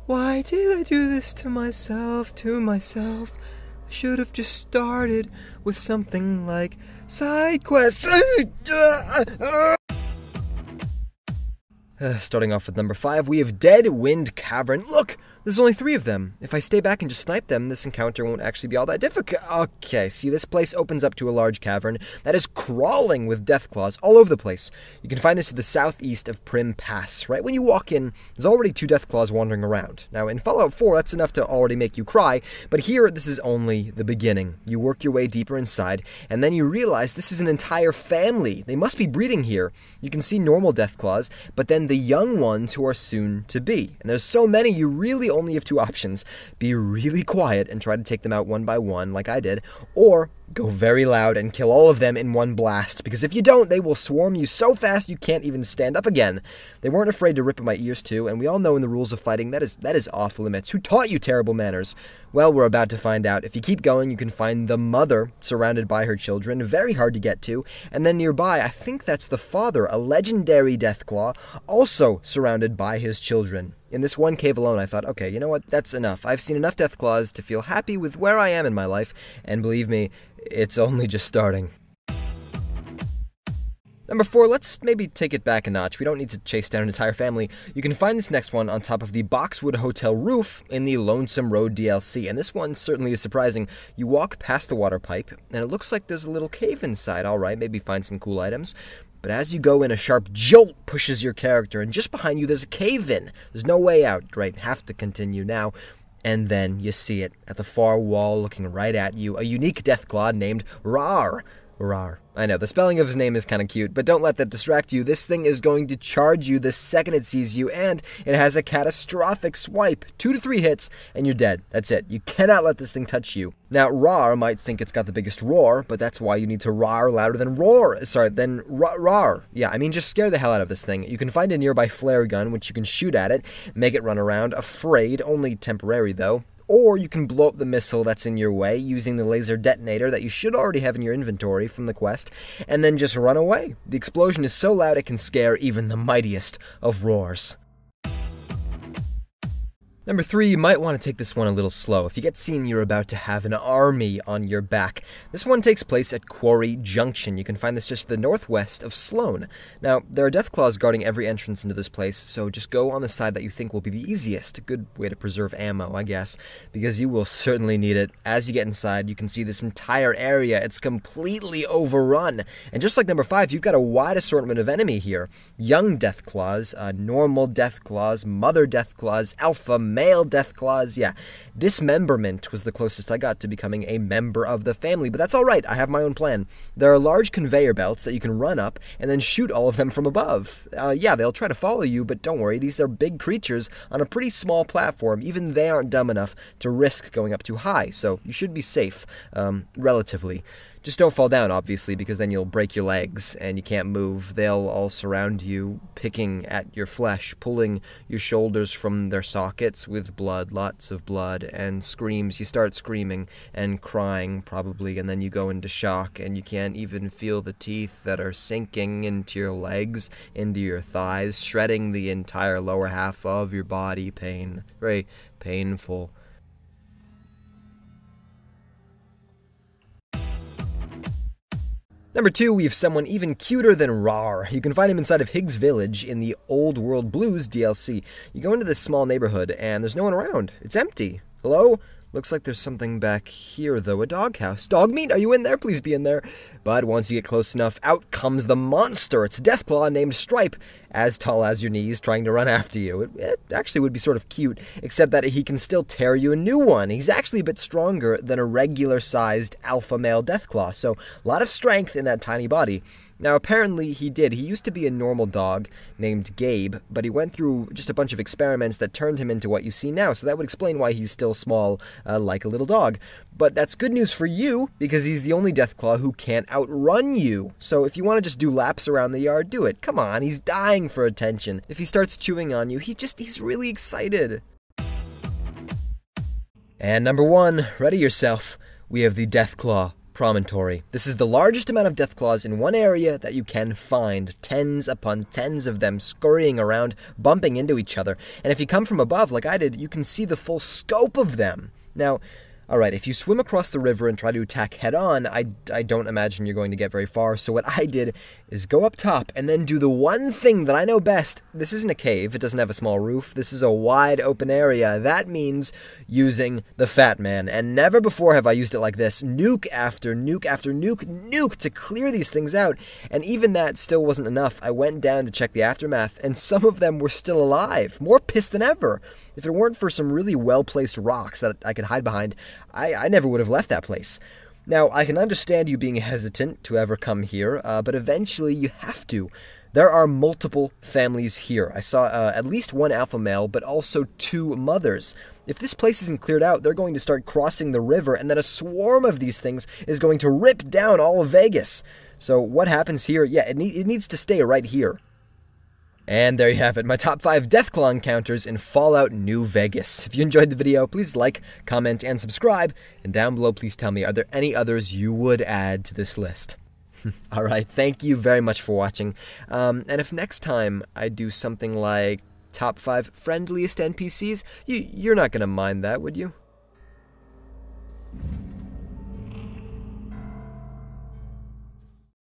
Why did I do this to myself, I should have just started with something like side quests. Starting off with number 5, we have Dead Wind Cavern. Look! There's only 3 of them. If I stay back and just snipe them, this encounter won't actually be all that difficult. Okay, see, this place opens up to a large cavern that is crawling with Deathclaws all over the place. You can find this to the southeast of Prim Pass. Right when you walk in, there's already 2 Deathclaws wandering around. Now, in Fallout 4, that's enough to already make you cry, but here, this is only the beginning. You work your way deeper inside, and then you realize this is an entire family. They must be breeding here. You can see normal Deathclaws, but then the young ones who are soon to be. And there's so many, you really only have 2 options. Be really quiet and try to take them out one by one, like I did, or go very loud and kill all of them in one blast, because if you don't, they will swarm you so fast you can't even stand up again. They weren't afraid to rip at my ears too, and we all know in the rules of fighting that is off limits. Who taught you terrible manners? Well, we're about to find out. If you keep going, you can find the mother surrounded by her children, very hard to get to, and then nearby, I think that's the father, a legendary Deathclaw, also surrounded by his children. In this one cave alone, I thought, okay, you know what, that's enough. I've seen enough Deathclaws to feel happy with where I am in my life, and believe me, it's only just starting. Number 4, let's maybe take it back a notch. We don't need to chase down an entire family. You can find this next one on top of the Boxwood Hotel roof in the Lonesome Road DLC, and this one certainly is surprising. You walk past the water pipe, and it looks like there's a little cave inside. Alright, maybe find some cool items. But as you go in, a sharp jolt pushes your character, and just behind you there's a cave-in. There's no way out, right? Have to continue now. And then you see it at the far wall looking right at you, a unique Deathclaw named Rar. Rar. I know, the spelling of his name is kind of cute, but don't let that distract you. This thing is going to charge you the second it sees you, and it has a catastrophic swipe. 2 to 3 hits, and you're dead. That's it. You cannot let this thing touch you. Now, Rar might think it's got the biggest roar, but that's why you need to rar louder than roar. Than rar. Yeah, I mean, just scare the hell out of this thing. You can find a nearby flare gun, which you can shoot at it, make it run around, afraid, only temporary though. Or you can blow up the missile that's in your way using the laser detonator that you should already have in your inventory from the quest, and then just run away. The explosion is so loud it can scare even the mightiest of roars. Number 3, you might want to take this one a little slow. If you get seen, you're about to have an army on your back. This one takes place at Quarry Junction. You can find this just to the northwest of Sloan. Now, there are Deathclaws guarding every entrance into this place, so just go on the side that you think will be the easiest. A good way to preserve ammo, I guess, because you will certainly need it. As you get inside, you can see this entire area. It's completely overrun. And just like number 5, you've got a wide assortment of enemy here. Young Deathclaws, normal Deathclaws, mother Deathclaws, alpha male Deathclaws. Yeah, dismemberment was the closest I got to becoming a member of the family, but that's alright, I have my own plan. There are large conveyor belts that you can run up and then shoot all of them from above. Yeah, they'll try to follow you, but don't worry, these are big creatures on a pretty small platform. Even they aren't dumb enough to risk going up too high, so you should be safe, relatively. Just don't fall down, obviously, because then you'll break your legs and you can't move. They'll all surround you, picking at your flesh, pulling your shoulders from their sockets with blood, lots of blood, and screams. You start screaming and crying, probably, and then you go into shock, and you can't even feel the teeth that are sinking into your legs, into your thighs, shredding the entire lower half of your body. Pain. Very painful. Number 2, we have someone even cuter than Rar. You can find him inside of Higgs Village in the Old World Blues DLC. You go into this small neighborhood, and there's no one around. It's empty. Hello? Looks like there's something back here, though. A doghouse. Dog meat? Are you in there? Please be in there. But once you get close enough, out comes the monster. It's a Deathclaw named Stripe, as tall as your knees, trying to run after you. It actually would be sort of cute, except that he can still tear you a new one. He's actually a bit stronger than a regular-sized alpha male Deathclaw, so a lot of strength in that tiny body. Now, apparently he did. He used to be a normal dog named Gabe, but he went through just a bunch of experiments that turned him into what you see now, so that would explain why he's still small, like a little dog. But that's good news for you, because he's the only Deathclaw who can't outrun you. So if you want to just do laps around the yard, do it. Come on, he's dying for attention. If he starts chewing on you, he's really excited. And number 1, ready yourself. We have the Deathclaw Promontory. This is the largest amount of Deathclaws in one area that you can find. Tens upon tens of them scurrying around, bumping into each other. And if you come from above, like I did, you can see the full scope of them. Now, alright, if you swim across the river and try to attack head-on, I don't imagine you're going to get very far, so what I did is go up top and then do the one thing that I know best. This isn't a cave, it doesn't have a small roof, this is a wide open area. That means using the Fat Man, and never before have I used it like this. Nuke after nuke after nuke to clear these things out, and even that still wasn't enough. I went down to check the aftermath, and some of them were still alive, more pissed than ever. If it weren't for some really well-placed rocks that I could hide behind, I never would have left that place. Now, I can understand you being hesitant to ever come here, but eventually you have to. There are multiple families here. I saw at least one alpha male, but also 2 mothers. If this place isn't cleared out, they're going to start crossing the river, and then a swarm of these things is going to rip down all of Vegas. So what happens here? Yeah, it needs to stay right here. And there you have it, my top 5 Deathclaw encounters in Fallout New Vegas. If you enjoyed the video, please like, comment, and subscribe. And down below, please tell me, are there any others you would add to this list? Alright, thank you very much for watching. And if next time I do something like top 5 friendliest NPCs, you're not going to mind that, would you?